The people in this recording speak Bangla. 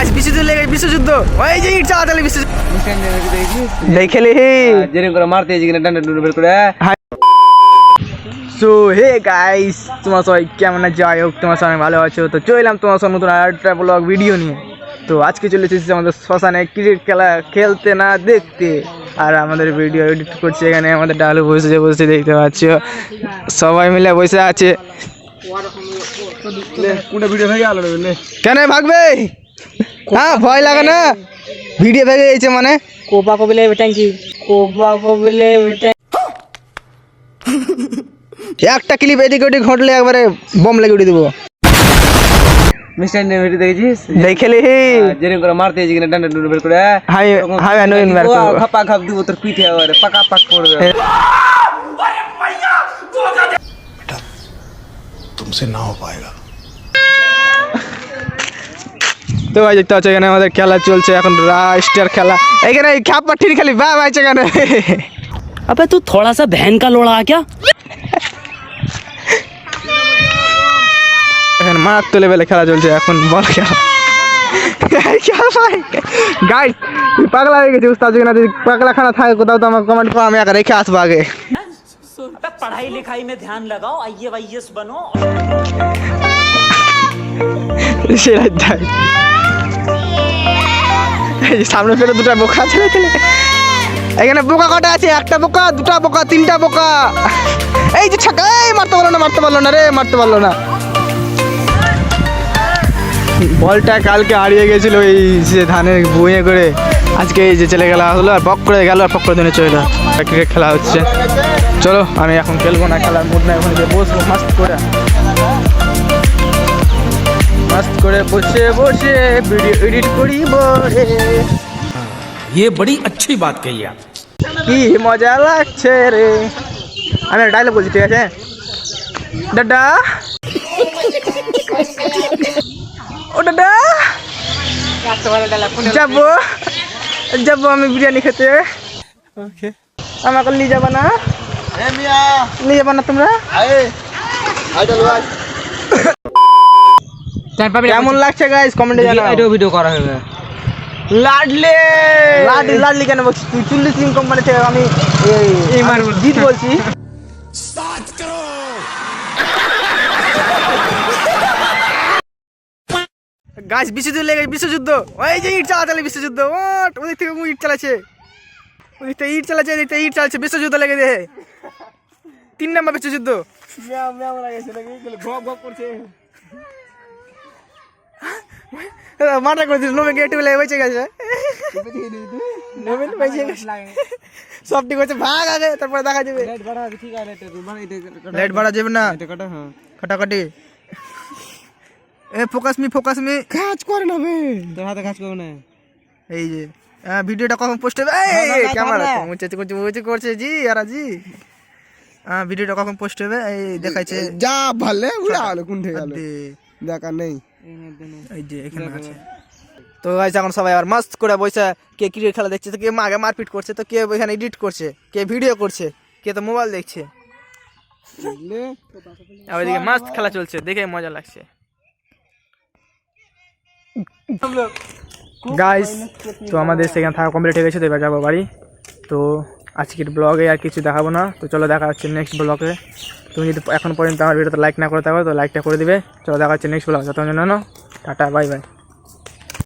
গাছ বিশ্বযুদ্ধ লেগে বিশ্বযুদ্ধ ওই যে ইট চালাতে বিশ্বযুদ্ধ দেখলি যেরকম করে মারতে এসে কিনা ডান্ডা ডুন্ডা বের করে সো হে গাইস তোমার সবাই কেমন আছে? যাই হোক তোমার সবাই ভালো আছো। তো চললাম তোমার সঙ্গে নতুন আরেকটা ব্লগ ভিডিও নিয়ে। তো আজকে চলে এসেছি আমাদের শ্মশানে ক্রিকেট খেলা খেলতে না দেখতে, আর আমাদের ভিডিও এডিট করছে। এখানে আমাদের ডালু বসে দেখতে পাচ্ছ, সবাই মিলে বসে আছে। কেন ভাগবে? হ্যাঁ ভয় লাগে না, ভিডিও ভেঙে গেছে মানে কোপা কবিলে ট্যাঙ্কি একটা ক্লিপ এদিকে ওদিক ঘটলে একবারে বম লেগে উঠে দেবো। মিস্টার নেভিটি দেখেছিস? দেখলি যেরকম করে মারতে এসে কিনা ডান্ডা ডুন্ডা বের করে হাই নইন মার খাপা খাপ দিব তোর পিঠে আবার পাকা পাক পড়বে। तुमसे ना हो पाएगा। তো ভাই দেখতে পাচ্ছ এখানে আমাদের খেলা চলছে এখন, রাস্টার খেলা। এখানে খাপা ঠিক খালি বা ভাইছে এখানে। अबे तू थोड़ा सा बहन का लोड़ा क्या? এখন মারাত্মক লেভেলে খেলা চলছে এখন, বল খেলা। গাইস পাগলা হয়ে গেছে উস্তাদ, যদি পাগলা খানা থাকে কোথাও তো আমার কমেন্ট করো, আমি একা রেখে আসবো আগে। अबे पढ़ाई लिखाई में ध्यान लगाओ, आईएएस बनो। সামনে ফেলে দুটা বোকা ছেলে ছেলে। এখানে বোকা কটা আছে? একটা বোকা, দুটা বোকা, তিনটা বোকা। এই যে ছাকা, এই মারতে পারলো না রে, মারতে পারলো না। বলটা কালকে হারিয়ে গেছিল এই যে ধানের বইয়ে করে, আজকে এই যে চলে গেল হলো, আর পক করে গেল, আর পক করে দিনে চলে গেল। ক্রিকেট খেলা হচ্ছে, চলো আমি এখন খেলবো না, খেলার মুড না, এখন বসবো মাস্ত করে বসে বসে ভিডিও এডিট করিব রে। ये बड़ी अच्छी बात कही आप। কি মজা লাগছে রে। আমি ডায়লগ বলছি, ঠিক আছে? দাদা ও দাদা যাবো আমি বিরিয়ানি খেতে। আমাকে নিয়ে যাবা না? নিয়ে যাবা না তোমরা? কেমন লাগছে গাইস কমেন্টে জানাও। এটাও ভিডিও করা হবে। লাডলি কেন বলছিস তুই? 40 ইনকাম মানে থেকে আমি এই মার জিত বলছি। গাছ বিশ্বযুদ্ধ লেগে বিশ্বযুদ্ধ ওই যে ইট চালাতে বিশ্বযুদ্ধ, ওদিক থেকে ইট চালাচ্ছে, ওদিক থেকে ইট চালাচ্ছে, এদিক থেকে ইট চালাচ্ছে, বিশ্বযুদ্ধ লেগে দে। 3 নম্বর বিশ্বযুদ্ধ। মার্ডার করে দিল, নোমে গেট বলে বেঁচে গেছে, সব ঠিক হচ্ছে, ভাগ আগে তারপরে দেখা যাবে। লাইট বাড়া যাবে না, কাটাকাটি। এ ফোকাস মি কাজ করে না বে, তোর হাতে কাজ করবে না। এই যে ভিডিওটা কখন পোস্ট হবে? এই ক্যামেরা করছে জি আর জি। ভিডিওটা কখন পোস্ট হবে এই দেখাইছে, যা ভালে উড়া হলো কোন থেকে গেল দেখা নেই। এই যে এখানে আছে। তো গাইস এখন সবাই আর মাস্ত করে বসে, কে ক্রিকেট খেলা দেখছে, তো কে আগে মারপিট করছে, তো কে এখানে এডিট করছে, কে ভিডিও করছে, কে তো মোবাইল দেখছে। আর ওইদিকে মাস্ত খেলা চলছে, দেখে মজা লাগছে। গাইস তো আমাদের সেখানে থাকা কমপ্লিট হয়ে গেছে, তো এবার যাবো বাড়ি। তো আজকের ব্লগে আর কিছু দেখাবো না, তো চলো দেখা হচ্ছে নেক্সট ব্লগে। তুমি যদি এখন পর্যন্ত আমার ভিডিওতে লাইক না করে থাকো তো লাইকটা করে দিবে। চলো দেখা হচ্ছে নেক্সট ব্লগ, ততক্ষণ জন্য টাটা বাই বাই।